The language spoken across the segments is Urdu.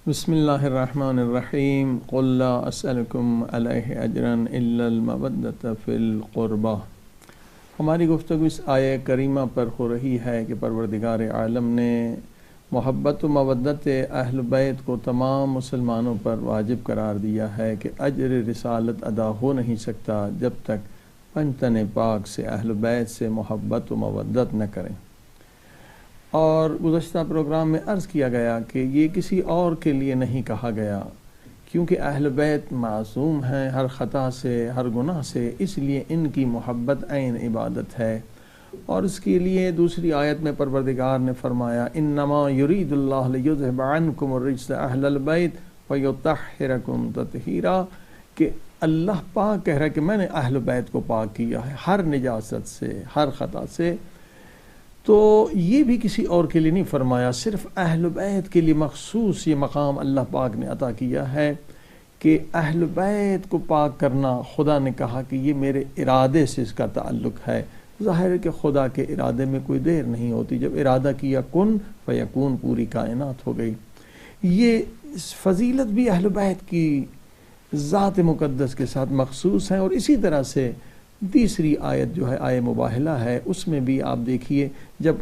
بسم اللہ الرحمن الرحیم قل لا اسألکم علیہ اجرا الا المودۃ فی القربہ۔ ہماری گفتگو اس آیہ کریمہ پر ہو رہی ہے کہ پروردگار عالم نے محبت و مودت اہل بیت کو تمام مسلمانوں پر واجب قرار دیا ہے کہ اجر رسالت ادا ہو نہیں سکتا جب تک پنجتن پاک سے اہل بیت سے محبت و مودت نہ کریں۔ اور گزشتہ پروگرام میں عرض کیا گیا کہ یہ کسی اور کے لیے نہیں کہا گیا، کیونکہ اہل بیت معصوم ہیں ہر خطا سے، ہر گناہ سے، اس لیے ان کی محبت عین عبادت ہے۔ اور اس کے لیے دوسری آیت میں پروردگار نے فرمایا انما یرید اللہ لیذھب عنکم الرجس اہل البیت ویطہرکم تطہیرا، کہ اللہ پاک کہہ رہا ہے کہ میں نے اہل بیت کو پاک کیا ہے ہر نجاست سے، ہر خطا سے۔ تو یہ بھی کسی اور کے لیے نہیں فرمایا، صرف اہل بیت کے لیے مخصوص یہ مقام اللہ پاک نے عطا کیا ہے کہ اہل بیت کو پاک کرنا، خدا نے کہا کہ یہ میرے ارادے سے اس کا تعلق ہے۔ ظاہر ہے کہ خدا کے ارادے میں کوئی دیر نہیں ہوتی، جب ارادہ کیا کن فیکون، پوری کائنات ہو گئی۔ یہ فضیلت بھی اہل بیت کی ذات مقدس کے ساتھ مخصوص ہیں۔ اور اسی طرح سے تیسری آیت جو ہے آیہ مباہلہ ہے، اس میں بھی آپ دیکھیے جب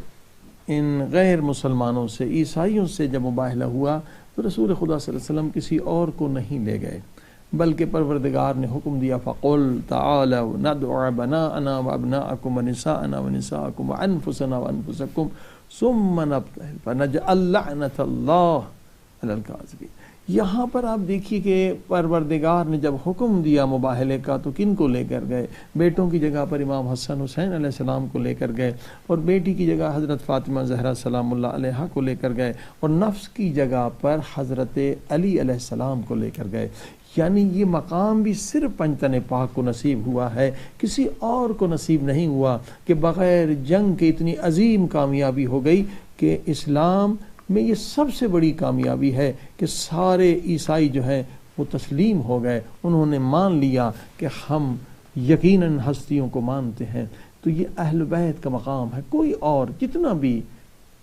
ان غیر مسلمانوں سے، عیسائیوں سے جب مباہلہ ہوا تو رسول خدا صلی اللہ علیہ وسلم کسی اور کو نہیں لے گئے، بلکہ پروردگار نے حکم دیا فَقُلْ تَعَالَوْا نَدْعُ أَبْنَاءَنَا وَأَبْنَاءَكُمْ وَنِسَاءَنَا وَنِسَاءَكُمْ وَأَنفُسَنَا وَأَنفُسَكُمْ ثُمَّ نَبْتَهِلْ فَنَجْعَلْ لَعْنَةَ اللَّهِ عَلَى الْكَاذِبِينَ۔ یہاں پر آپ دیکھیے کہ پروردگار نے جب حکم دیا مباہلے کا تو کن کو لے کر گئے؟ بیٹوں کی جگہ پر امام حسن حسین علیہ السلام کو لے کر گئے، اور بیٹی کی جگہ حضرت فاطمہ زہرا سلام اللہ علیہا کو لے کر گئے، اور نفس کی جگہ پر حضرت علی علیہ السلام کو لے کر گئے۔ یعنی یہ مقام بھی صرف پنجتن پاک کو نصیب ہوا ہے، کسی اور کو نصیب نہیں ہوا، کہ بغیر جنگ کے اتنی عظیم کامیابی ہو گئی کہ اسلام میں یہ سب سے بڑی کامیابی ہے کہ سارے عیسائی جو ہیں وہ تسلیم ہو گئے، انہوں نے مان لیا کہ ہم یقیناً ہستیوں کو مانتے ہیں۔ تو یہ اہل بیت کا مقام ہے، کوئی اور جتنا بھی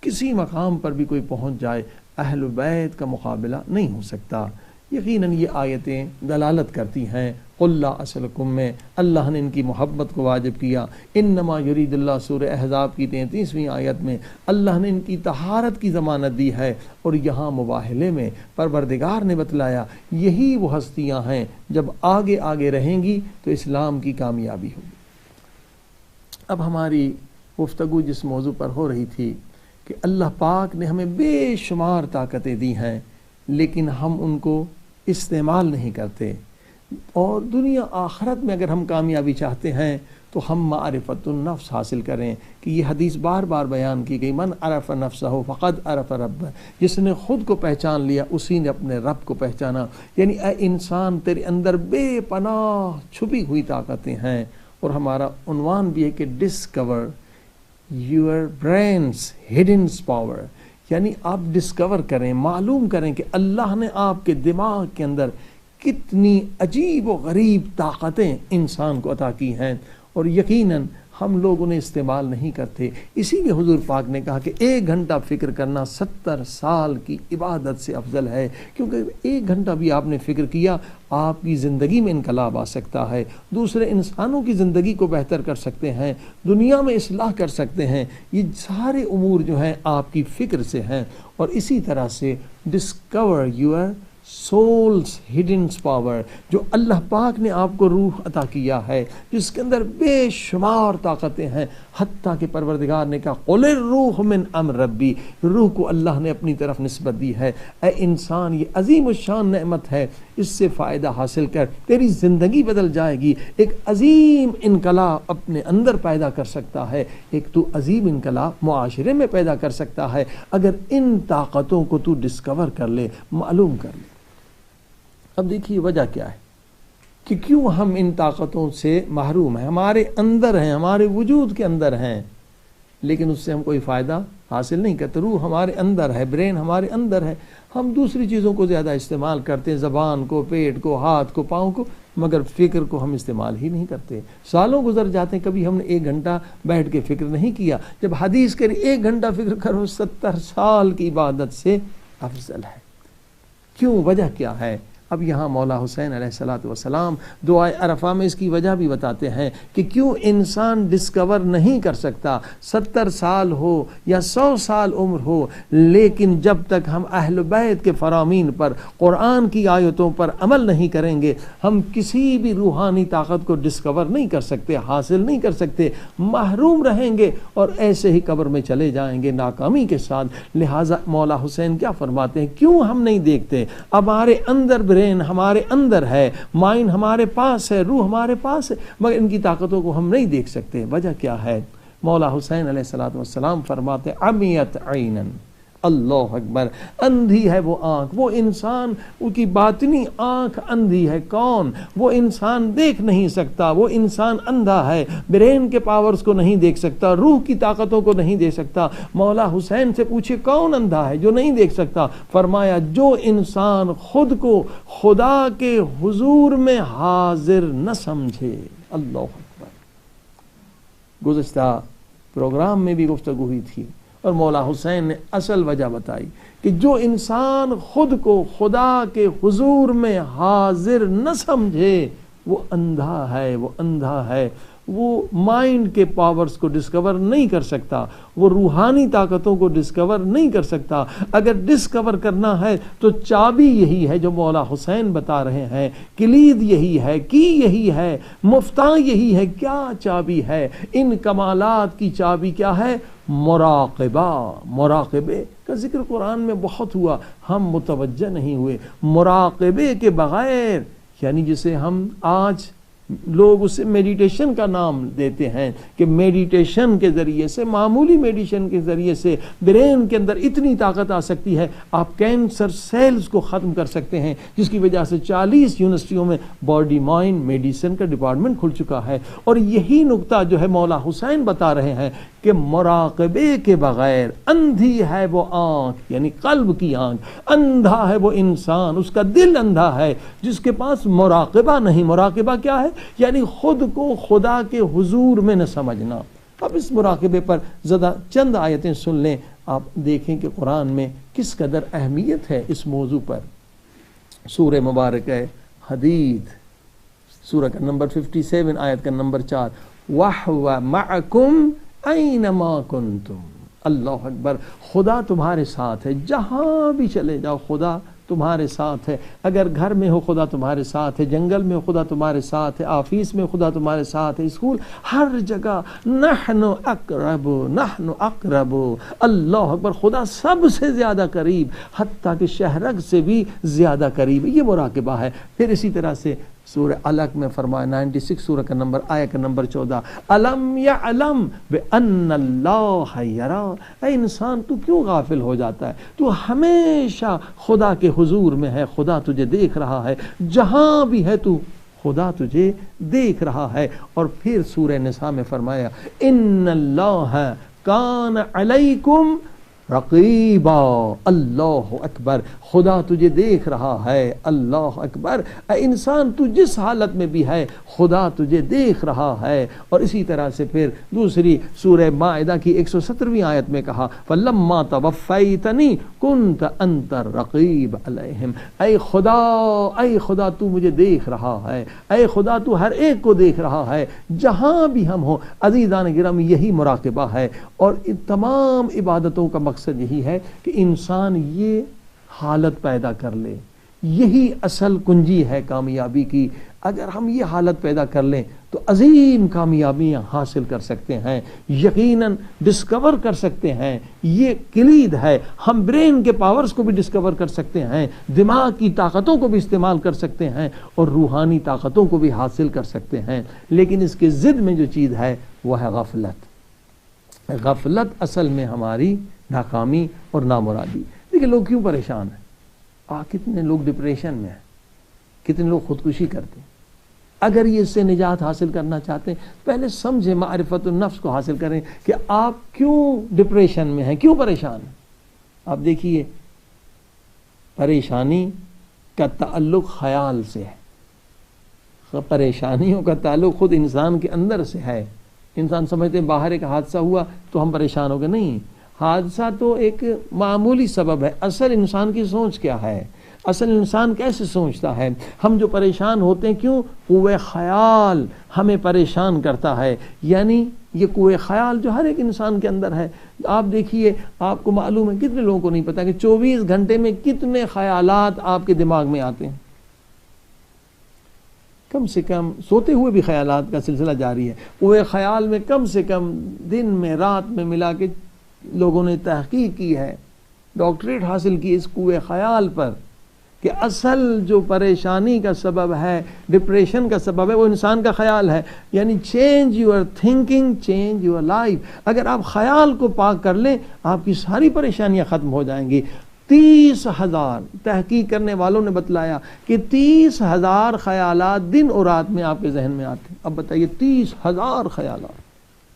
کسی مقام پر بھی کوئی پہنچ جائے اہل بیت کا مقابلہ نہیں ہو سکتا۔ یقیناً یہ آیتیں دلالت کرتی ہیں قل لا اسألکم میں اللہ نے ان کی محبت کو واجب کیا۔ انما یرید اللہ، سورہ احزاب کی 33ویں آیت میں اللہ نے ان کی طہارت کی ضمانت دی ہے، اور یہاں مباہلے میں پروردگار نے بتلایا یہی وہ ہستیاں ہیں جب آگے آگے رہیں گی تو اسلام کی کامیابی ہوگی۔ اب ہماری گفتگو جس موضوع پر ہو رہی تھی کہ اللہ پاک نے ہمیں بے شمار طاقتیں دی ہیں لیکن ہم ان کو استعمال نہیں کرتے، اور دنیا آخرت میں اگر ہم کامیابی چاہتے ہیں تو ہم معرفت النفس حاصل کریں، کہ یہ حدیث بار بار بیان کی گئی من عرف نفسہ فقد عرف ربہ، جس نے خود کو پہچان لیا اسی نے اپنے رب کو پہچانا۔ یعنی اے انسان تیرے اندر بے پناہ چھپی ہوئی طاقتیں ہیں، اور ہمارا عنوان بھی ہے کہ discover your brain's hidden power, یعنی آپ ڈسکور کریں، معلوم کریں کہ اللہ نے آپ کے دماغ کے اندر کتنی عجیب و غریب طاقتیں انسان کو عطا کی ہیں، اور یقیناً ہم لوگ انہیں استعمال نہیں کرتے۔ اسی لیے حضور پاک نے کہا کہ 1 گھنٹہ فکر کرنا 70 سال کی عبادت سے افضل ہے، کیونکہ 1 گھنٹہ بھی آپ نے فکر کیا آپ کی زندگی میں انقلاب آ سکتا ہے، دوسرے انسانوں کی زندگی کو بہتر کر سکتے ہیں، دنیا میں اصلاح کر سکتے ہیں۔ یہ سارے امور جو ہیں آپ کی فکر سے ہیں۔ اور اسی طرح سے discover your souls hidden power, جو اللہ پاک نے آپ کو روح عطا کیا ہے جس کے اندر بے شمار طاقتیں ہیں، حتیٰ کہ پروردگار نے کہا قل الروح من امر ربی، روح کو اللہ نے اپنی طرف نسبت دی ہے۔ اے انسان یہ عظیم الشان نعمت ہے، اس سے فائدہ حاصل کر، تیری زندگی بدل جائے گی، ایک عظیم انقلاب اپنے اندر پیدا کر سکتا ہے، ایک تو عظیم انقلاب معاشرے میں پیدا کر سکتا ہے اگر ان طاقتوں کو تو ڈسکور کر لے، معلوم کر لے۔ اب دیکھیے وجہ کیا ہے کہ کیوں ہم ان طاقتوں سے محروم ہیں، ہمارے اندر ہیں، ہمارے وجود کے اندر ہیں، لیکن اس سے ہم کوئی فائدہ حاصل نہیں کرتے۔ روح ہمارے اندر ہے، برین ہمارے اندر ہے، ہم دوسری چیزوں کو زیادہ استعمال کرتے ہیں، زبان کو، پیٹ کو، ہاتھ کو، پاؤں کو، مگر فکر کو ہم استعمال ہی نہیں کرتے۔ سالوں گزر جاتے ہیں، کبھی ہم نے 1 گھنٹہ بیٹھ کے فکر نہیں کیا۔ جب حدیث کرے 1 گھنٹہ فکر کرو 70 سال کی عبادت سے افضل ہے۔ کیوں، وجہ کیا ہے؟ اب یہاں مولا حسین علیہ الصلوۃ والسلام دعائے عرفہ میں اس کی وجہ بھی بتاتے ہیں کہ کیوں انسان ڈسکور نہیں کر سکتا، 70 سال ہو یا 100 سال عمر ہو، لیکن جب تک ہم اہل بیت کے فرامین پر، قرآن کی آیتوں پر عمل نہیں کریں گے، ہم کسی بھی روحانی طاقت کو ڈسکور نہیں کر سکتے، حاصل نہیں کر سکتے، محروم رہیں گے اور ایسے ہی قبر میں چلے جائیں گے ناکامی کے ساتھ۔ لہٰذا مولا حسین کیا فرماتے ہیں، کیوں ہم نہیں دیکھتے؟ ہمارے اندر برین ہمارے اندر ہے، مائنڈ ہمارے پاس ہے، روح ہمارے پاس ہے، مگر ان کی طاقتوں کو ہم نہیں دیکھ سکتے۔ وجہ کیا ہے؟ مولا حسین علیہ الصلوۃ والسلام فرماتے عمیت عینن، اللہ اکبر، اندھی ہے وہ آنکھ، وہ انسان کی باطنی آنکھ اندھی ہے۔ کون؟ وہ انسان دیکھ نہیں سکتا، وہ انسان اندھا ہے، برین کے پاورز کو نہیں دیکھ سکتا، روح کی طاقتوں کو نہیں دیکھ سکتا۔ مولا حسین سے پوچھے کون اندھا ہے جو نہیں دیکھ سکتا؟ فرمایا جو انسان خود کو خدا کے حضور میں حاضر نہ سمجھے۔ اللہ اکبر۔ گزشتہ پروگرام میں بھی گفتگو ہوئی تھی اور مولا حسین نے اصل وجہ بتائی کہ جو انسان خود کو خدا کے حضور میں حاضر نہ سمجھے وہ اندھا ہے، وہ اندھا ہے، وہ مائنڈ کے پاورز کو ڈسکور نہیں کر سکتا، وہ روحانی طاقتوں کو ڈسکور نہیں کر سکتا۔ اگر ڈسکور کرنا ہے تو چابی یہی ہے جو مولا حسین بتا رہے ہیں، کلید یہی ہے، کی یہی ہے، مفتاح یہی ہے۔ کیا چابی ہے؟ ان کمالات کی چابی کیا ہے؟ مراقبہ۔ مراقبے کا ذکر قرآن میں بہت ہوا، ہم متوجہ نہیں ہوئے۔ مراقبے کے بغیر، یعنی جسے ہم آج لوگ اسے میڈیٹیشن کا نام دیتے ہیں کہ میڈیٹیشن کے ذریعے سے، معمولی میڈیٹیشن کے ذریعے سے برین کے اندر اتنی طاقت آ سکتی ہے، آپ کینسر سیلز کو ختم کر سکتے ہیں، جس کی وجہ سے 40 یونیورسٹیوں میں باڈی مائنڈ میڈیسن کا ڈپارٹمنٹ کھل چکا ہے۔ اور یہی نقطہ جو ہے مولا حسین بتا رہے ہیں کہ مراقبے کے بغیر اندھی ہے وہ آنکھ، یعنی قلب کی آنکھ، اندھا ہے وہ انسان، اس کا دل اندھا ہے جس کے پاس مراقبہ نہیں۔ مراقبہ کیا ہے؟ یعنی خود کو خدا کے حضور میں نہ سمجھنا۔ اب اس مراقبے پر ذرا چند آیتیں سن لیں، آپ دیکھیں کہ قرآن میں کس قدر اہمیت ہے اس موضوع پر۔ سورہ مبارک ہے حدید، سورہ کا نمبر 57، آیت کا نمبر 4، وَهُوَ مَعَكُمْ أَيْنَمَا كُنْتُمْ۔ اللہ اکبر، خدا تمہارے ساتھ ہے، جہاں بھی چلے جاؤ خدا تمہارے ساتھ ہے۔ اگر گھر میں ہو خدا تمہارے ساتھ ہے، جنگل میں ہو خدا تمہارے ساتھ ہے، آفس میں خدا تمہارے ساتھ ہے، اسکول، ہر جگہ۔ نحن اقرب، نحن اقرب، اللہ اکبر، خدا سب سے زیادہ قریب، حتیٰ کہ شہرگ سے بھی زیادہ قریب۔ یہ مراقبہ ہے۔ پھر اسی طرح سے سورہ علق میں فرمایا 96 سورہ کا نمبر، آیت کا نمبر 14، الم یعلم بان اللہ یرا۔ اے انسان تو کیوں غافل ہو جاتا ہے؟ تو ہمیشہ خدا کے حضور میں ہے، خدا تجھے دیکھ رہا ہے، جہاں بھی ہے تو خدا تجھے دیکھ رہا ہے۔ اور پھر سورہ نساء میں فرمایا ان اللہ کان علیکم رقیبا، اللہ اکبر، خدا تجھے دیکھ رہا ہے، اللہ اکبر۔ اے انسان تو جس حالت میں بھی ہے خدا تجھے دیکھ رہا ہے۔ اور اسی طرح سے پھر دوسری سورہ مائدہ کی 117ویں آیت میں کہا فَلَمَّا تَوَفَّيْتَنِي كُنْتَ أَنْتَ الرَّقِيبُ عَلَيْهِمْ۔ اے خدا تو مجھے دیکھ رہا ہے، اے خدا تو ہر ایک کو دیکھ رہا ہے، جہاں بھی ہم ہوں۔ عزیزان گرامی، یہی مراقبہ ہے، اور ان تمام عبادتوں کا مقصد یہی ہے کہ انسان یہ حالت پیدا کر لے۔ یہی اصل کنجی ہے کامیابی کی۔ اگر ہم یہ حالت پیدا کر لیں تو عظیم کامیابیاں حاصل کر سکتے ہیں، یقیناً ڈسکور کر سکتے ہیں۔ یہ کلید ہے، ہم برین کے پاورز کو بھی ڈسکور کر سکتے ہیں، دماغ کی طاقتوں کو بھی استعمال کر سکتے ہیں، اور روحانی طاقتوں کو بھی حاصل کر سکتے ہیں۔ لیکن اس کے ضد میں جو چیز ہے وہ ہے غفلت۔ غفلت اصل میں ہماری ناکامی اور نامرادی۔ دیکھیں لوگ کیوں پریشان ہیں، کتنے لوگ ڈپریشن میں ہیں، کتنے لوگ خودکشی کرتے ہیں۔ اگر یہ اس سے نجات حاصل کرنا چاہتے ہیں، پہلے سمجھیں، معرفت النفس کو حاصل کریں کہ آپ کیوں ڈپریشن میں ہیں، کیوں پریشان ہیں۔ آپ دیکھیے، پریشانی کا تعلق خیال سے ہے، پریشانیوں کا تعلق خود انسان کے اندر سے ہے۔ انسان سمجھتے ہیں باہر ایک حادثہ ہوا تو ہم پریشان ہو گئے، نہیں، حادثہ تو ایک معمولی سبب ہے، اصل انسان کی سوچ کیا ہے۔ اصل انسان کیسے سوچتا ہے؟ ہم جو پریشان ہوتے ہیں کیوں؟ قوہ خیال ہمیں پریشان کرتا ہے، یعنی یہ قوہ خیال جو ہر ایک انسان کے اندر ہے. آپ دیکھیے، آپ کو معلوم ہے، کتنے لوگوں کو نہیں پتا کہ 24 گھنٹے میں کتنے خیالات آپ کے دماغ میں آتے ہیں. کم سے کم سوتے ہوئے بھی خیالات کا سلسلہ جاری ہے. قوہ خیال میں کم سے کم دن میں رات میں ملا کے لوگوں نے تحقیق کی ہے، ڈاکٹریٹ حاصل کی اس قوہ خیال پر، کہ اصل جو پریشانی کا سبب ہے، ڈپریشن کا سبب ہے، وہ انسان کا خیال ہے. یعنی change your thinking change your life. اگر آپ خیال کو پاک کر لیں، آپ کی ساری پریشانیاں ختم ہو جائیں گی. 30,000 تحقیق کرنے والوں نے بتلایا کہ 30,000 خیالات دن اور رات میں آپ کے ذہن میں آتے ہیں. اب بتائیے 30,000 خیالات.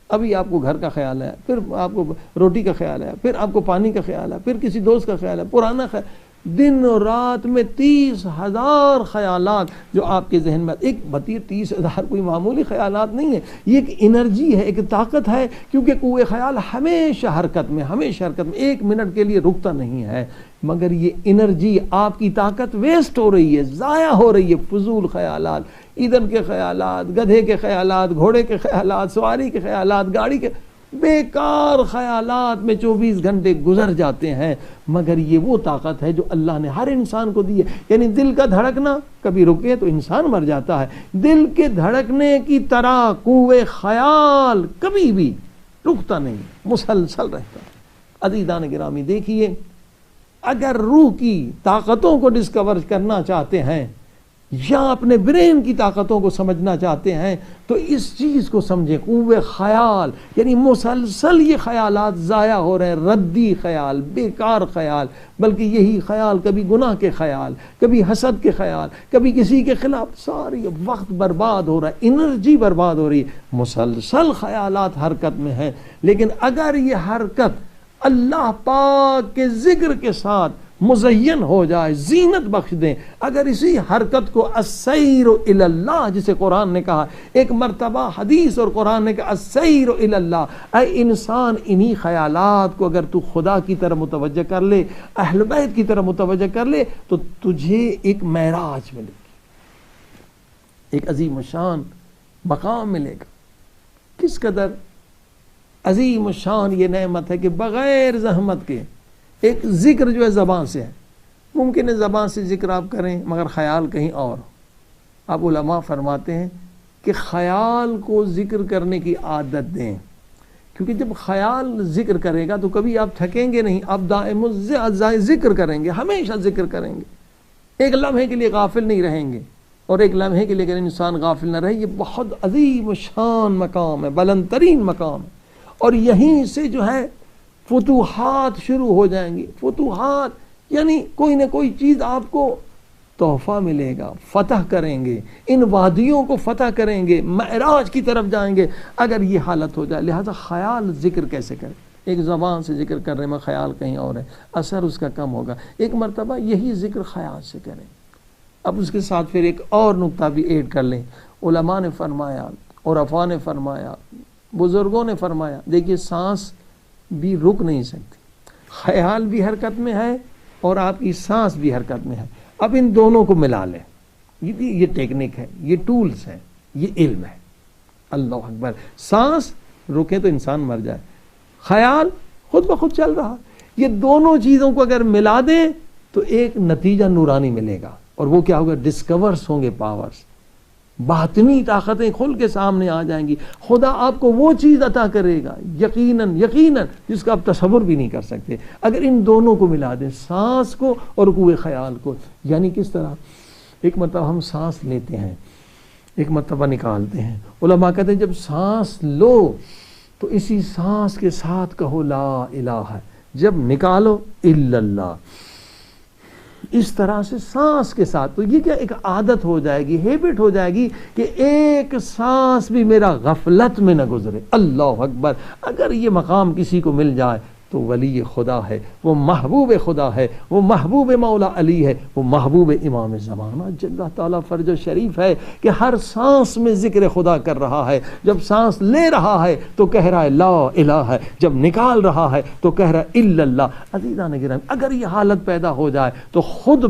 ابھی آپ کو گھر کا خیال ہے، پھر آپ کو روٹی کا خیال ہے، پھر آپ کو پانی کا خیال ہے، پھر کسی دوست کا خیال ہے، پرانا خیال. دن اور رات میں 30,000 خیالات جو آپ کے ذہن میں. ایک بتائیے 30,000 کوئی معمولی خیالات نہیں ہے، یہ ایک انرجی ہے، ایک طاقت ہے. کیونکہ قوہ خیال ہمیشہ حرکت میں، ہمیشہ حرکت میں، 1 منٹ کے لیے رکتا نہیں ہے. مگر یہ انرجی، آپ کی طاقت ویسٹ ہو رہی ہے، ضائع ہو رہی ہے. فضول خیالات، ایندھن کے خیالات، گدھے کے خیالات، گھوڑے کے خیالات، سواری کے خیالات، گاڑی کے بیکار خیالات میں 24 گھنٹے گزر جاتے ہیں. مگر یہ وہ طاقت ہے جو اللہ نے ہر انسان کو دی ہے. یعنی دل کا دھڑکنا کبھی رکے تو انسان مر جاتا ہے. دل کے دھڑکنے کی طرح قوہ خیال کبھی بھی رکتا نہیں، مسلسل رہتا ہے. عزیزان گرامی دیکھیے، اگر روح کی طاقتوں کو ڈسکور کرنا چاہتے ہیں یا اپنے برین کی طاقتوں کو سمجھنا چاہتے ہیں تو اس چیز کو سمجھیں. قوہ خیال یعنی مسلسل یہ خیالات ضائع ہو رہے ہیں، ردی خیال، بیکار خیال. بلکہ یہی خیال، کبھی گناہ کے خیال، کبھی حسد کے خیال، کبھی کسی کے خلاف، ساری وقت برباد ہو رہا ہے، انرجی برباد ہو رہی ہے. مسلسل خیالات حرکت میں ہیں. لیکن اگر یہ حرکت اللہ پاک کے ذکر کے ساتھ مزین ہو جائے، زینت بخش دیں، اگر اسی حرکت کو السیر الی اللہ، جسے قرآن نے کہا، ایک مرتبہ حدیث اور قرآن نے کہا السیر الی اللہ، اے انسان انہی خیالات کو اگر تو خدا کی طرف متوجہ کر لے، اہل بیت کی طرف متوجہ کر لے، تو تجھے ایک معراج ملے گی، ایک عظیم الشان مقام ملے گا. کس قدر عظیم الشان یہ نعمت ہے کہ بغیر زحمت کے ایک ذکر جو ہے زبان سے ہے. ممکن ہے زبان سے ذکر آپ کریں مگر خیال کہیں اور. اب علماء فرماتے ہیں کہ خیال کو ذکر کرنے کی عادت دیں، کیونکہ جب خیال ذکر کرے گا تو کبھی آپ تھکیں گے نہیں، آپ دائم ذکر کریں گے، ہمیشہ ذکر کریں گے. ایک لمحے کے لیے غافل نہیں رہیں گے. اور ایک لمحے کے لیے اگر انسان غافل نہ رہے، یہ بہت عظیم شان مقام ہے، بلند ترین مقام ہے. اور یہیں سے جو ہے فتوحات شروع ہو جائیں گی. فتوحات یعنی کوئی نہ کوئی چیز آپ کو تحفہ ملے گا، فتح کریں گے، ان وادیوں کو فتح کریں گے، معراج کی طرف جائیں گے اگر یہ حالت ہو جائے. لہذا خیال ذکر کیسے کریں؟ ایک زبان سے ذکر کر رہے ہیں، خیال کہیں اور ہے، اثر اس کا کم ہوگا. ایک مرتبہ یہی ذکر خیال سے کریں. اب اس کے ساتھ پھر ایک اور نقطہ بھی ایڈ کر لیں. علماء نے فرمایا، عرفاء نے فرمایا، بزرگوں نے فرمایا، دیکھیے سانس بھی رک نہیں سکتی، خیال بھی حرکت میں ہے اور آپ کی سانس بھی حرکت میں ہے. اب ان دونوں کو ملا لیں. یہ ٹیکنک ہے، یہ ٹولز ہیں، یہ علم ہے. اللہ اکبر. سانس رکے تو انسان مر جائے، خیال خود بخود چل رہا. یہ دونوں چیزوں کو اگر ملا دیں تو ایک نتیجہ نورانی ملے گا. اور وہ کیا ہوگا؟ ڈسکورس ہوں گے پاورز، باطنی طاقتیں کھل کے سامنے آ جائیں گی. خدا آپ کو وہ چیز عطا کرے گا یقیناً جس کا آپ تصور بھی نہیں کر سکتے اگر ان دونوں کو ملا دیں، سانس کو اور قوہ خیال کو. یعنی کس طرح؟ ایک مرتبہ ہم سانس لیتے ہیں، ایک مرتبہ نکالتے ہیں. علماء کہتے ہیں جب سانس لو تو اسی سانس کے ساتھ کہو لا الہ، جب نکالو الا اللہ. اس طرح سے سانس کے ساتھ. تو یہ کیا ایک عادت ہو جائے گی، ہیبٹ ہو جائے گی کہ ایک سانس بھی میرا غفلت میں نہ گزرے. اللہ اکبر. اگر یہ مقام کسی کو مل جائے تو ولی خدا ہے، وہ محبوب خدا ہے، وہ محبوب مولا علی ہے، وہ محبوب امام زمانہ جل تعالیٰ فرج و شریف ہے کہ ہر سانس میں ذکر خدا کر رہا ہے۔ جب سانس لے رہا ہے تو کہہ رہا ہے لا الہ ہے، جب نکال رہا ہے تو کہہ رہا ہے الا اللہ۔ عزیزان گرامی، اگر یہ حالت پیدا ہو جائے تو خود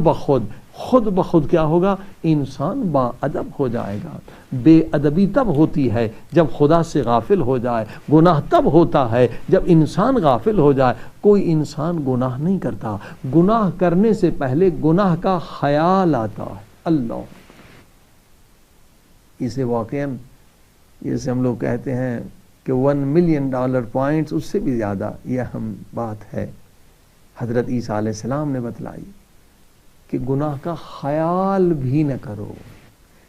بخود کیا ہوگا؟ انسان با ادب ہو جائے گا۔ بے ادبی تب ہوتی ہے جب خدا سے غافل ہو جائے، گناہ تب ہوتا ہے جب انسان غافل ہو جائے۔ کوئی انسان گناہ نہیں کرتا، گناہ کرنے سے پہلے گناہ کا خیال آتا ہے۔ اللہ، اسے واقعاً جیسے ہم لوگ کہتے ہیں کہ $1 ملین پوائنٹس، اس سے بھی زیادہ یہ اہم بات ہے حضرت عیسیٰ علیہ السلام نے بتلائی کہ گناہ کا خیال بھی نہ کرو،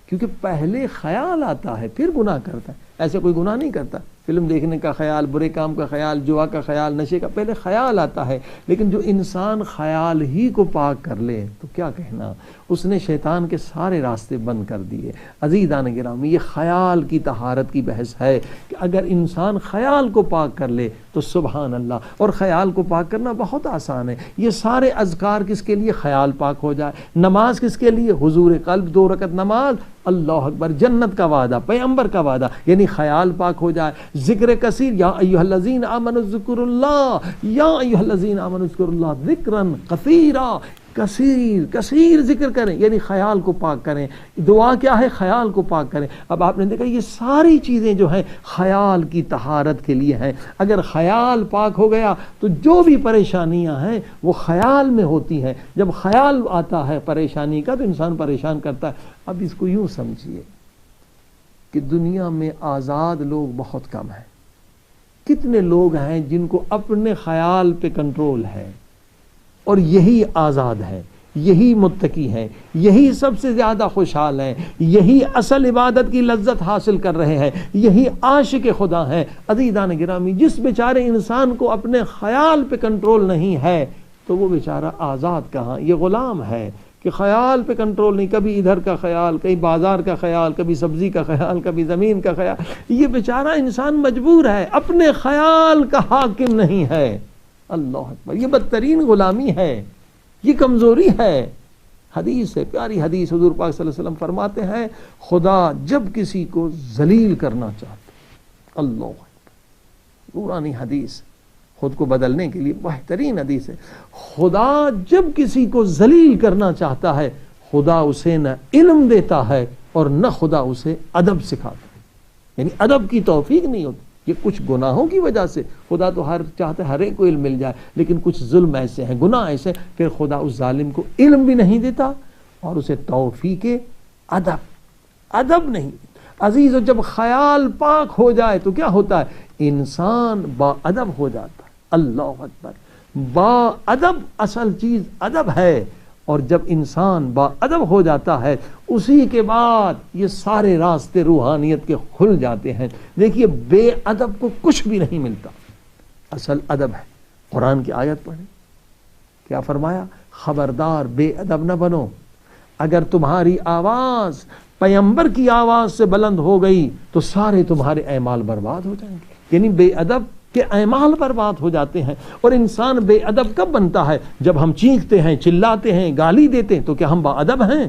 کیونکہ پہلے خیال آتا ہے پھر گناہ کرتا ہے۔ ایسے کوئی گناہ نہیں کرتا، فلم دیکھنے کا خیال، برے کام کا خیال، جوا کا خیال، نشے کا، پہلے خیال آتا ہے۔ لیکن جو انسان خیال ہی کو پاک کر لے تو کیا کہنا، اس نے شیطان کے سارے راستے بند کر دیے۔ عزیزان گرامی، یہ خیال کی طہارت کی بحث ہے کہ اگر انسان خیال کو پاک کر لے تو سبحان اللہ۔ اور خیال کو پاک کرنا بہت آسان ہے۔ یہ سارے اذکار کس کے لیے؟ خیال پاک ہو جائے۔ نماز کس کے لیے؟ حضور قلب، 2 رکعت نماز، اللہ اکبر، جنت کا وعدہ، پیغمبر کا وعدہ، یعنی خیال پاک ہو جائے۔ ذکر کثیر، یا ایھا الذین آمنوا اذکروا اللہ، یا ایھا الذین آمنوا اذکروا اللہ ذکرا کثیرا، کثیر ذکر کریں، یعنی خیال کو پاک کریں۔ دعا کیا ہے؟ خیال کو پاک کریں۔ اب آپ نے دیکھا یہ ساری چیزیں جو ہیں خیال کی طہارت کے لیے ہیں۔ اگر خیال پاک ہو گیا تو جو بھی پریشانیاں ہیں وہ خیال میں ہوتی ہیں۔ جب خیال آتا ہے پریشانی کا تو انسان پریشان کرتا ہے۔ اب اس کو یوں سمجھیے کہ دنیا میں آزاد لوگ بہت کم ہیں۔ کتنے لوگ ہیں جن کو اپنے خیال پہ کنٹرول ہے، اور یہی آزاد ہے، یہی متقی ہیں، یہی سب سے زیادہ خوشحال ہیں، یہی اصل عبادت کی لذت حاصل کر رہے ہیں، یہی عاشق خدا ہیں۔ عزیزان گرامی، جس بیچارے انسان کو اپنے خیال پہ کنٹرول نہیں ہے تو وہ بیچارہ آزاد کہاں، یہ غلام ہے کہ خیال پہ کنٹرول نہیں، کبھی ادھر کا خیال، کہیں بازار کا خیال، کبھی سبزی کا خیال، کبھی زمین کا خیال۔ یہ بیچارہ انسان مجبور ہے، اپنے خیال کا حاکم نہیں ہے۔ اللہ اکبر، یہ بدترین غلامی ہے، یہ کمزوری ہے۔ حدیث ہے، پیاری حدیث، حضور پاک صلی اللہ علیہ وسلم فرماتے ہیں خدا جب کسی کو ذلیل کرنا چاہتا، اللہ اکبر، قرآنی حدیث، خود کو بدلنے کے لیے بہترین حدیث ہے، خدا جب کسی کو ذلیل کرنا چاہتا ہے خدا اسے نہ علم دیتا ہے اور نہ خدا اسے ادب سکھاتا ہے، یعنی ادب کی توفیق نہیں ہوتی۔ یہ کچھ گناہوں کی وجہ سے خدا تو چاہتا ہے ہر ایک کو علم مل جائے، لیکن کچھ ظلم ایسے ہیں، گناہ ایسے، پھر خدا اس ظالم کو علم بھی نہیں دیتا اور اسے توفیق ادب نہیں۔ عزیز، جب خیال پاک ہو جائے تو کیا ہوتا ہے؟ انسان با ادب ہو جاتا ہے۔ اللہ اکبر، با ادب، اصل چیز ادب ہے، اور جب انسان با ادب ہو جاتا ہے اسی کے بعد یہ سارے راستے روحانیت کے کھل جاتے ہیں۔ دیکھیے، بے ادب کو کچھ بھی نہیں ملتا، اصل ادب ہے۔ قرآن کی آیت پڑھیں، کیا فرمایا؟ خبردار بے ادب نہ بنو، اگر تمہاری آواز پیغمبر کی آواز سے بلند ہو گئی تو سارے تمہارے اعمال برباد ہو جائیں گے، یعنی بے ادب کہ اعمال برباد ہو جاتے ہیں۔ اور انسان بے ادب کب بنتا ہے؟ جب ہم چیختے ہیں، چلاتے ہیں، گالی دیتے ہیں، تو کیا ہم با ادب ہیں؟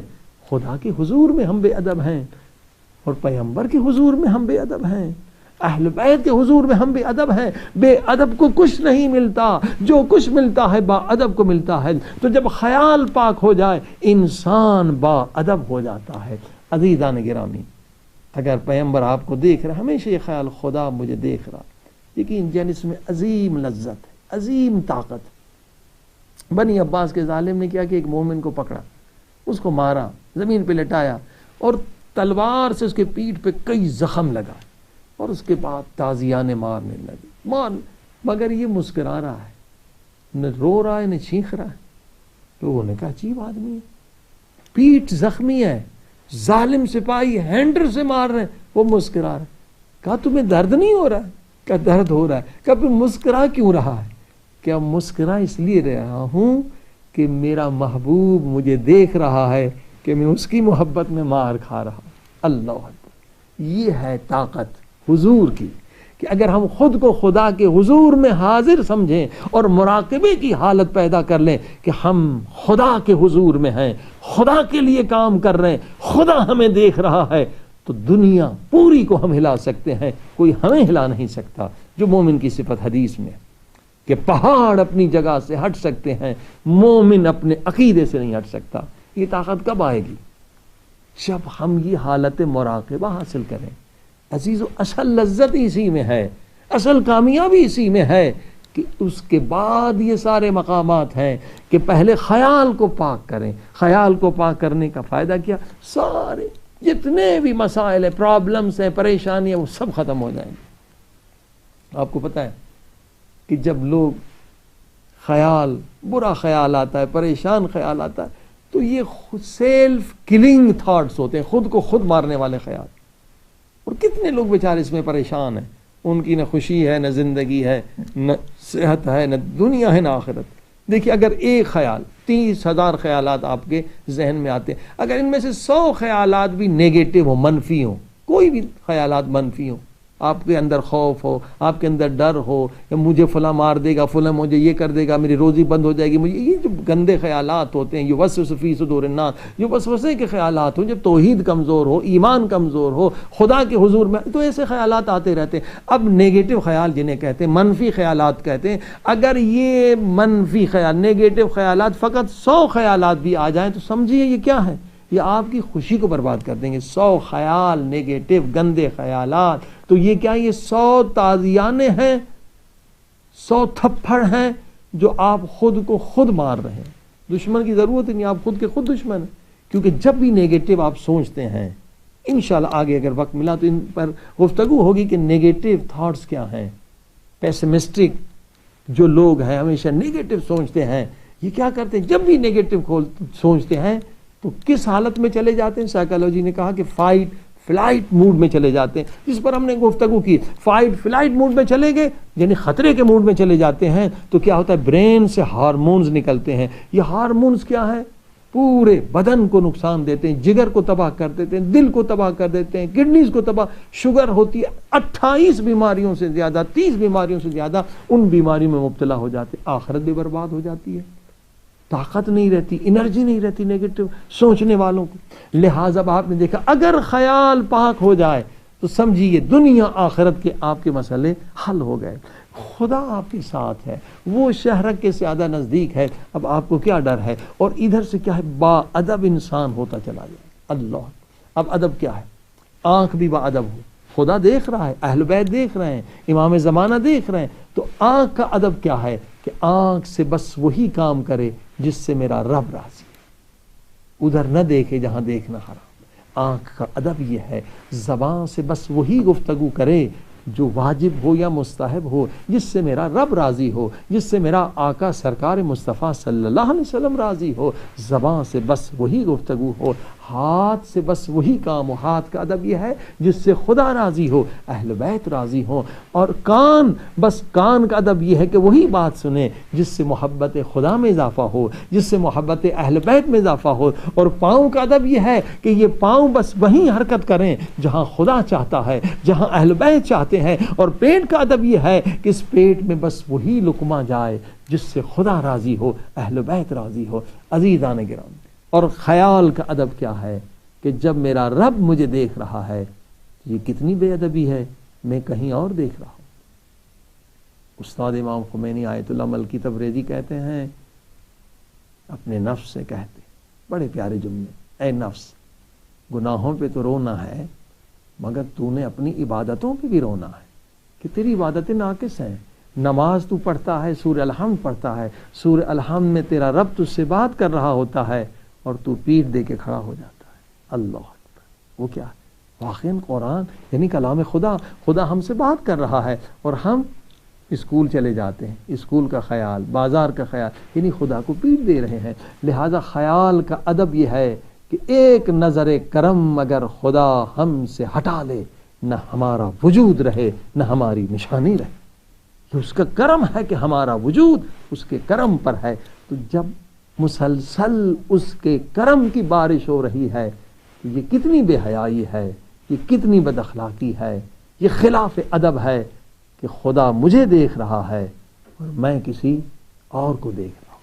خدا کے حضور میں ہم بے ادب ہیں، اور پیغمبر کے حضور میں ہم بے ادب ہیں، اہل بیت کے حضور میں ہم بے ادب ہیں۔ بے ادب کو کچھ نہیں ملتا، جو کچھ ملتا ہے با ادب کو ملتا ہے۔ تو جب خیال پاک ہو جائے انسان با ادب ہو جاتا ہے۔ عزیزان گرامی، اگر پیغمبر آپ کو دیکھ رہا، ہمیشہ یہ خیال خدا مجھے دیکھ رہا، لیکن جس میں عظیم لذت ہے، عظیم طاقت۔ بنی عباس کے ظالم نے کیا کہ ایک مومن کو پکڑا، اس کو مارا، زمین پہ لٹایا، اور تلوار سے اس کے پیٹھ پہ کئی زخم لگا، اور اس کے بعد تازیانے مارنے لگے، مگر یہ مسکرا رہا ہے، نہ رو رہا ہے نہ چیخ رہا ہے۔ لوگوں نے کہا عجیب آدمی ہے، پیٹھ زخمی ہے، ظالم سپاہی ہینڈر سے مار رہے ہیں، وہ مسکرا رہا ہے۔ کہا تمہیں درد نہیں ہو رہا ہے؟ کیا درد ہو رہا ہے؟ کیا پھر مسکرا کیوں رہا ہے؟ کیا مسکرا اس لیے رہا ہوں کہ میرا محبوب مجھے دیکھ رہا ہے کہ میں اس کی محبت میں مار کھا رہا ہوں۔ اللہ اکبر، یہ ہے طاقت حضور کی کہ اگر ہم خود کو خدا کے حضور میں حاضر سمجھیں اور مراقبے کی حالت پیدا کر لیں کہ ہم خدا کے حضور میں ہیں، خدا کے لیے کام کر رہے ہیں، خدا ہمیں دیکھ رہا ہے، تو دنیا پوری کو ہم ہلا سکتے ہیں، کوئی ہمیں ہلا نہیں سکتا۔ جو مومن کی صفت حدیث میں کہ پہاڑ اپنی جگہ سے ہٹ سکتے ہیں، مومن اپنے عقیدے سے نہیں ہٹ سکتا۔ یہ طاقت کب آئے گی؟ جب ہم یہ حالت مراقبہ حاصل کریں۔ عزیزو، اصل لذت اسی میں ہے، اصل کامیابی اسی میں ہے کہ اس کے بعد یہ سارے مقامات ہیں کہ پہلے خیال کو پاک کریں۔ خیال کو پاک کرنے کا فائدہ کیا؟ سارے جتنے بھی مسائل ہیں، پرابلمز ہیں، پریشانیاں، وہ سب ختم ہو جائیں گے۔ آپ کو پتہ ہے کہ جب لوگ خیال، برا خیال آتا ہے، پریشان خیال آتا ہے، تو یہ سیلف کلنگ تھاٹس ہوتے ہیں، خود کو خود مارنے والے خیال۔ اور کتنے لوگ بیچارے اس میں پریشان ہیں، ان کی نہ خوشی ہے، نہ زندگی ہے، نہ صحت ہے، نہ دنیا ہے، نہ آخرت۔ دیکھیے، اگر ایک خیال 30,000 خیالات آپ کے ذہن میں آتے ہیں، اگر ان میں سے 100 خیالات بھی نیگیٹو ہوں، منفی ہوں، کوئی بھی خیالات منفی ہوں، آپ کے اندر خوف ہو، آپ کے اندر ڈر ہو، کہ مجھے فلاں مار دے گا، فلاں مجھے یہ کر دے گا، میری روزی بند ہو جائے گی، مجھے یہ جو گندے خیالات ہوتے ہیں، یہ وسوسہ فی صدور الناس، جو وسوسے کے خیالات ہوں، جب توحید کمزور ہو، ایمان کمزور ہو، خدا کے حضور میں، تو ایسے خیالات آتے رہتے ہیں۔ اب نیگیٹو خیال جنہیں کہتے ہیں، منفی خیالات کہتے ہیں، اگر یہ منفی خیال، نیگیٹو خیالات فقط 100 خیالات بھی آ جائیں تو سمجھیے یہ کیا ہے؟ یہ آپ کی خوشی کو برباد کر دیں گے۔ 100 خیال نیگیٹو گندے خیالات، تو یہ کیا؟ یہ 100 تازیانے ہیں، 100 تھپڑ ہیں جو آپ خود کو خود مار رہے ہیں۔ دشمن کی ضرورت ہی نہیں، آپ خود کے خود دشمن ہیں۔ کیونکہ جب بھی نیگیٹو آپ سوچتے ہیں، انشاءاللہ آگے اگر وقت ملا تو ان پر گفتگو ہوگی کہ نیگیٹو تھاٹس کیا ہیں۔ پیسمسٹک جو لوگ ہیں، ہمیشہ نیگیٹو سوچتے ہیں، یہ کیا کرتے ہیں؟ جب بھی نیگیٹو سوچتے ہیں تو کس حالت میں چلے جاتے ہیں؟ سائیکالوجی نے کہا کہ فائٹ فلائٹ موڈ میں چلے جاتے ہیں، جس پر ہم نے گفتگو کی۔ فائٹ فلائٹ موڈ میں چلے گئے، یعنی خطرے کے موڈ میں چلے جاتے ہیں، تو کیا ہوتا ہے؟ برین سے ہارمونز نکلتے ہیں۔ یہ ہارمونز کیا ہے؟ پورے بدن کو نقصان دیتے ہیں، جگر کو تباہ کر دیتے ہیں، دل کو تباہ کر دیتے ہیں، کڈنیز کو تباہ، شوگر ہوتی ہے، 28 بیماریوں سے زیادہ، 30 بیماریوں سے زیادہ ان بیماریوں میں مبتلا ہو جاتے ہیں، آخرت بھی برباد ہو جاتی ہے، طاقت نہیں رہتی، انرجی نہیں رہتی نیگیٹو سوچنے والوں کو۔ لہٰذا آپ نے دیکھا، اگر خیال پاک ہو جائے تو سمجھیے دنیا آخرت کے آپ کے مسئلے حل ہو گئے۔ خدا آپ کے ساتھ ہے، وہ شہرک کے زیادہ نزدیک ہے، اب آپ کو کیا ڈر ہے؟ اور ادھر سے کیا ہے؟ با ادب انسان ہوتا چلا جائے۔ اللہ، اب ادب کیا ہے؟ آنکھ بھی با ادب ہو، خدا دیکھ رہا ہے، اہل بیت دیکھ رہے ہیں، امام زمانہ دیکھ رہے ہیں، تو آنکھ کا ادب کیا ہے؟ کہ آنکھ سے بس وہی کام کرے جس سے میرا رب راضی ہے، ادھر نہ دیکھے جہاں دیکھنا حرام۔ آنکھ کا ادب یہ ہے، زبان سے بس وہی گفتگو کرے جو واجب ہو یا مستحب ہو، جس سے میرا رب راضی ہو، جس سے میرا آقا سرکار مصطفیٰ صلی اللہ علیہ وسلم راضی ہو۔ زبان سے بس وہی گفتگو ہو، ہاتھ سے بس وہی کام ہو۔ ہاتھ کا ادب یہ ہے جس سے خدا راضی ہو، اہل بیت راضی ہو۔ اور کان، بس کان کا ادب یہ ہے کہ وہی بات سنیں جس سے محبت خدا میں اضافہ ہو، جس سے محبت اہل بیت میں اضافہ ہو۔ اور پاؤں کا ادب یہ ہے کہ یہ پاؤں بس وہیں حرکت کریں جہاں خدا چاہتا ہے، جہاں اہل بیت چاہتے ہیں۔ اور پیٹ کا ادب یہ ہے کہ اس پیٹ میں بس وہی لقمہ جائے جس سے خدا راضی ہو، اہل بیت راضی ہو۔ عزیزان گرامی، اور خیال کا ادب کیا ہے؟ کہ جب میرا رب مجھے دیکھ رہا ہے، یہ کتنی بے ادبی ہے، میں کہیں اور دیکھ رہا ہوں۔ استاد امام خمینی آیت اللہ ملکی تبریزی کہتے ہیں، اپنے نفس سے کہتے، بڑے پیارے جملے، اے نفس، گناہوں پہ تو رونا ہے، مگر تو نے اپنی عبادتوں پہ بھی رونا ہے کہ تیری عبادتیں ناقص ہیں۔ نماز تو پڑھتا ہے، سورہ الحمد پڑھتا ہے، سورہ الحمد میں تیرا رب تجھ سے بات کر رہا ہوتا ہے اور تو پیٹھ دے کے کھڑا ہو جاتا ہے۔ اللہ اکبر، وہ کیا ہے؟ واقعاً قرآن یعنی کلام خدا، خدا ہم سے بات کر رہا ہے، اور ہم اسکول چلے جاتے ہیں، اسکول کا خیال، بازار کا خیال، یعنی خدا کو پیٹھ دے رہے ہیں۔ لہذا خیال کا ادب یہ ہے کہ ایک نظر کرم اگر خدا ہم سے ہٹا لے، نہ ہمارا وجود رہے، نہ ہماری نشانی رہے۔ یہ اس کا کرم ہے کہ ہمارا وجود اس کے کرم پر ہے۔ تو جب مسلسل اس کے کرم کی بارش ہو رہی ہے، تو یہ کتنی بے حیائی ہے، یہ کتنی بد اخلاقی ہے، یہ خلاف ادب ہے کہ خدا مجھے دیکھ رہا ہے اور میں کسی اور کو دیکھ رہا ہوں.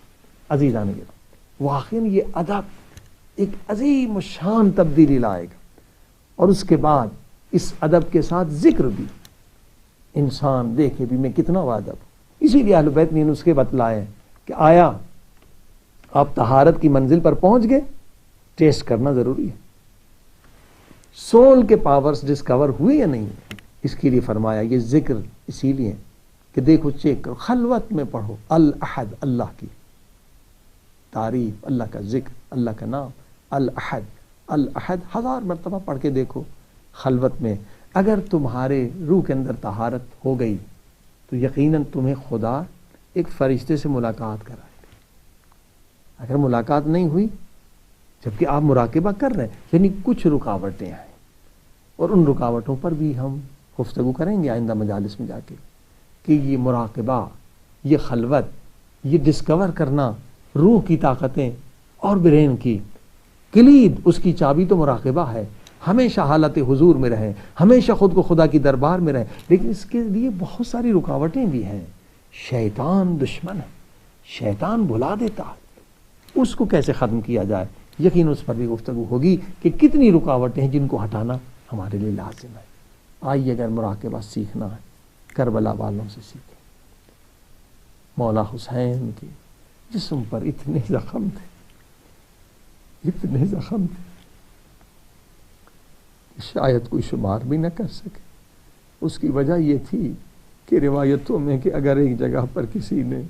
عزیزان گرامی، واقعاً یہ ادب ایک عظیم و شان تبدیلی لائے گا. اور اس کے بعد اس ادب کے ساتھ ذکر بھی، انسان دیکھے بھی میں کتنا ادب. اسی لیے اہل بیت نے نسخے بتلائے کہ آیا آپ طہارت کی منزل پر پہنچ گئے، ٹیسٹ کرنا ضروری ہے. سول کے پاورز ڈسکور ہوئے یا نہیں، اس کے لیے فرمایا یہ ذکر اسی لیے کہ دیکھو چیک کرو، خلوت میں پڑھو الاحد، اللہ کی تعریف، اللہ کا ذکر، اللہ کا نام، الاحد. الاحد 1000 مرتبہ پڑھ کے دیکھو خلوت میں. اگر تمہارے روح کے اندر طہارت ہو گئی تو یقیناً تمہیں خدا ایک فرشتے سے ملاقات کرائے گا. اگر ملاقات نہیں ہوئی جبکہ آپ مراقبہ کر رہے ہیں، یعنی کچھ رکاوٹیں ہیں، اور ان رکاوٹوں پر بھی ہم گفتگو کریں گے آئندہ مجالس میں جا کے کہ یہ مراقبہ، یہ خلوت، یہ ڈسکور کرنا روح کی طاقتیں اور برین کی کلید، اس کی چابی تو مراقبہ ہے. ہمیشہ حالت حضور میں رہیں، ہمیشہ خود کو خدا کی دربار میں رہیں. لیکن اس کے لیے بہت ساری رکاوٹیں بھی ہیں. شیطان دشمن ہے، شیطان بھلا دیتا ہے. اس کو کیسے ختم کیا جائے، یقین اس پر بھی گفتگو ہوگی کہ کتنی رکاوٹیں ہیں جن کو ہٹانا ہمارے لیے لازم ہے. آئیے اگر مراقبہ سیکھنا ہے کربلا والوں سے سیکھیں. مولا حسین کے جسم پر اتنے زخم تھے، اتنے زخم تھے، شاید کوئی شمار بھی نہ کر سکے. اس کی وجہ یہ تھی کہ روایتوں میں کہ اگر ایک جگہ پر کسی نے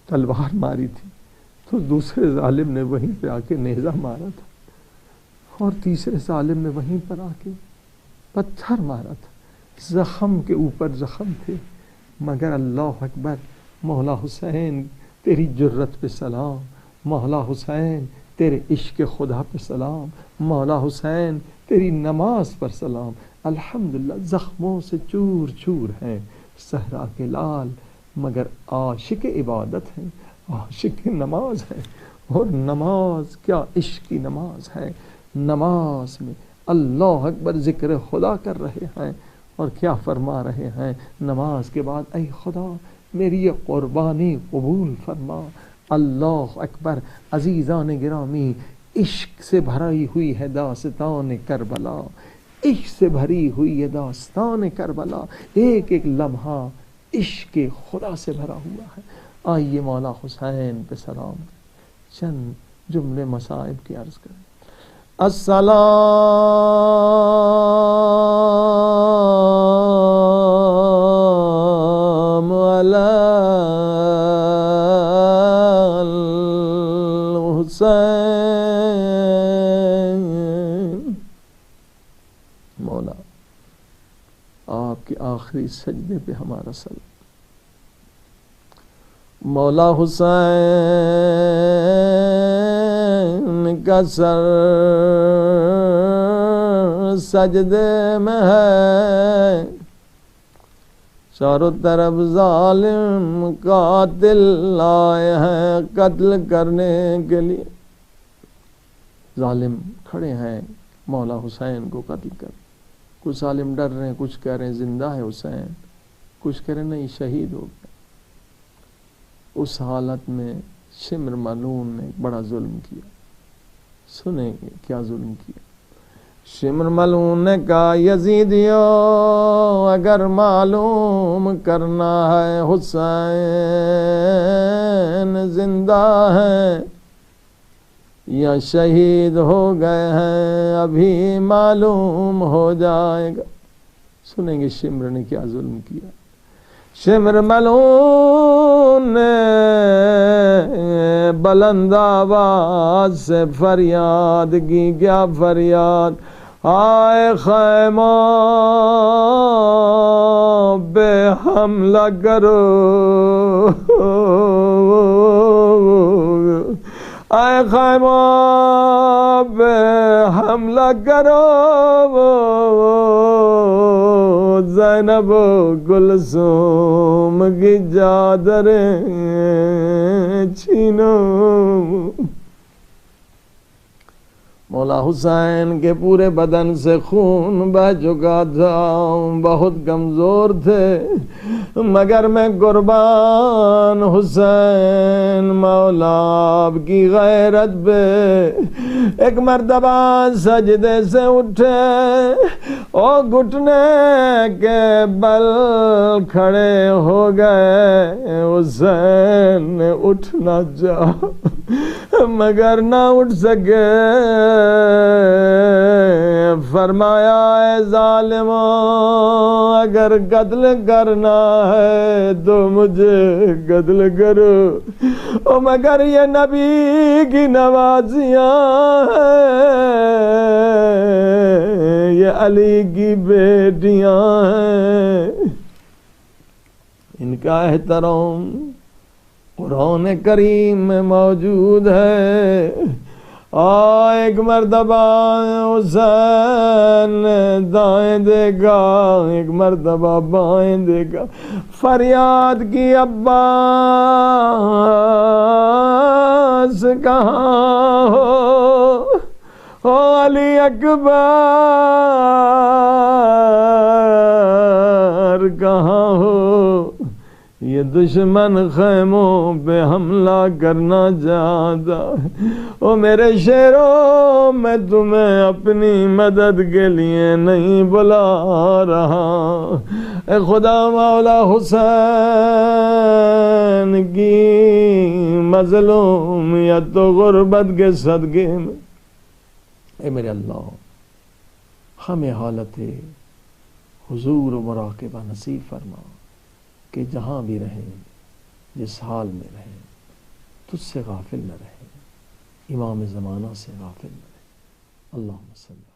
تلوار ماری تھی تو دوسرے ظالم نے وہیں پہ آ کے نیزہ مارا تھا، اور تیسرے ظالم نے وہیں پر آ کے پتھر مارا تھا. زخم کے اوپر زخم تھے. مگر اللہ اکبر، مولا حسین تیری جرت پہ سلام، مولا حسین تیرے عشق خدا پہ سلام، مولا حسین تیری نماز پر سلام. الحمدللہ زخموں سے چور چور ہیں صحرا کے لال، مگر عاشق عبادت ہیں، عاشق نماز ہے. اور نماز کیا عشق کی نماز ہے. نماز میں اللہ اکبر ذکر خدا کر رہے ہیں، اور کیا فرما رہے ہیں نماز کے بعد، اے خدا میری یہ قربانی قبول فرما. اللہ اکبر. عزیزان گرامی، عشق سے بھری ہوئی ہے داستان کربلا، عشق سے بھری ہوئی ہے داستان کربلا. ایک ایک لمحہ عشق خدا سے بھرا ہوا ہے. آئیے مولا حسین پہ سلام، چند جملے مصائب کی عرض کریں. السلام علی الحسین. مولا آپ کے آخری سجدے پہ ہمارا سلام. مولا حسین کا سر سجدے میں ہے، چاروں طرف ظالم قاتل آئے ہیں قتل کرنے کے لیے. ظالم کھڑے ہیں مولا حسین کو قتل کر. کچھ ظالم ڈر رہے ہیں، کچھ کہہ رہے ہیں زندہ ہے حسین، کچھ کہہ رہے ہیں نہیں شہید ہو گیا. اس حالت میں شمر ملعون نے بڑا ظلم کیا. سنیں گے کیا ظلم کیا. شمر ملعون نے کہا یزیدیو اگر معلوم کرنا ہے حسین زندہ ہے یا شہید ہو گئے ہیں ابھی معلوم ہو جائے گا. سنیں گے شمر نے کیا ظلم کیا. شمر ملعون نے بلند آواز سے فریاد کی. کیا فریاد؟ آئے خیمہ بے حملہ کرو، آئے خیمہ بے حملہ کرو، زینب کلثوم کی چادریں چھینو. مولا حسین کے پورے بدن سے خون بہ چکا تھا، بہت کمزور تھے، مگر میں قربان حسین مولا آپ کی غیرت پہ ایک مرتبہ سجدے سے اٹھے اور گھٹنے کے بل کھڑے ہو گئے۔ حسین نے اٹھنا چاہا مگر نہ اٹھ سکے، فرمایا اے ظالموں، اگر قتل کرنا ہے تو مجھے قتل کرو، مگر یہ نبی کی نوازیاں ہیں، یہ علی کی بیٹیاں ہیں، ان کا احترام قرآن کریم میں موجود ہے۔ ایک مرتبہ حسین دائیں دیکھا، ایک مرتبہ بائیں دیکھا، فریاد کی عباس کہاں ہو علی اکبر کہاں ہو، یہ دشمن خیموں پہ حملہ کرنا چاہتا، او میرے شیروں میں تمہیں اپنی مدد کے لیے نہیں بلا رہا، اے خدا مولا حسین کی مظلومیت و غربت کے صدقے میں اے میرے اللہ ہمیں حالت حضور و مراقبہ نصیب فرما کہ جہاں بھی رہیں، جس حال میں رہیں، تجھ سے غافل نہ رہیں، امام زمانہ سے غافل نہ رہیں۔ اللہم صلی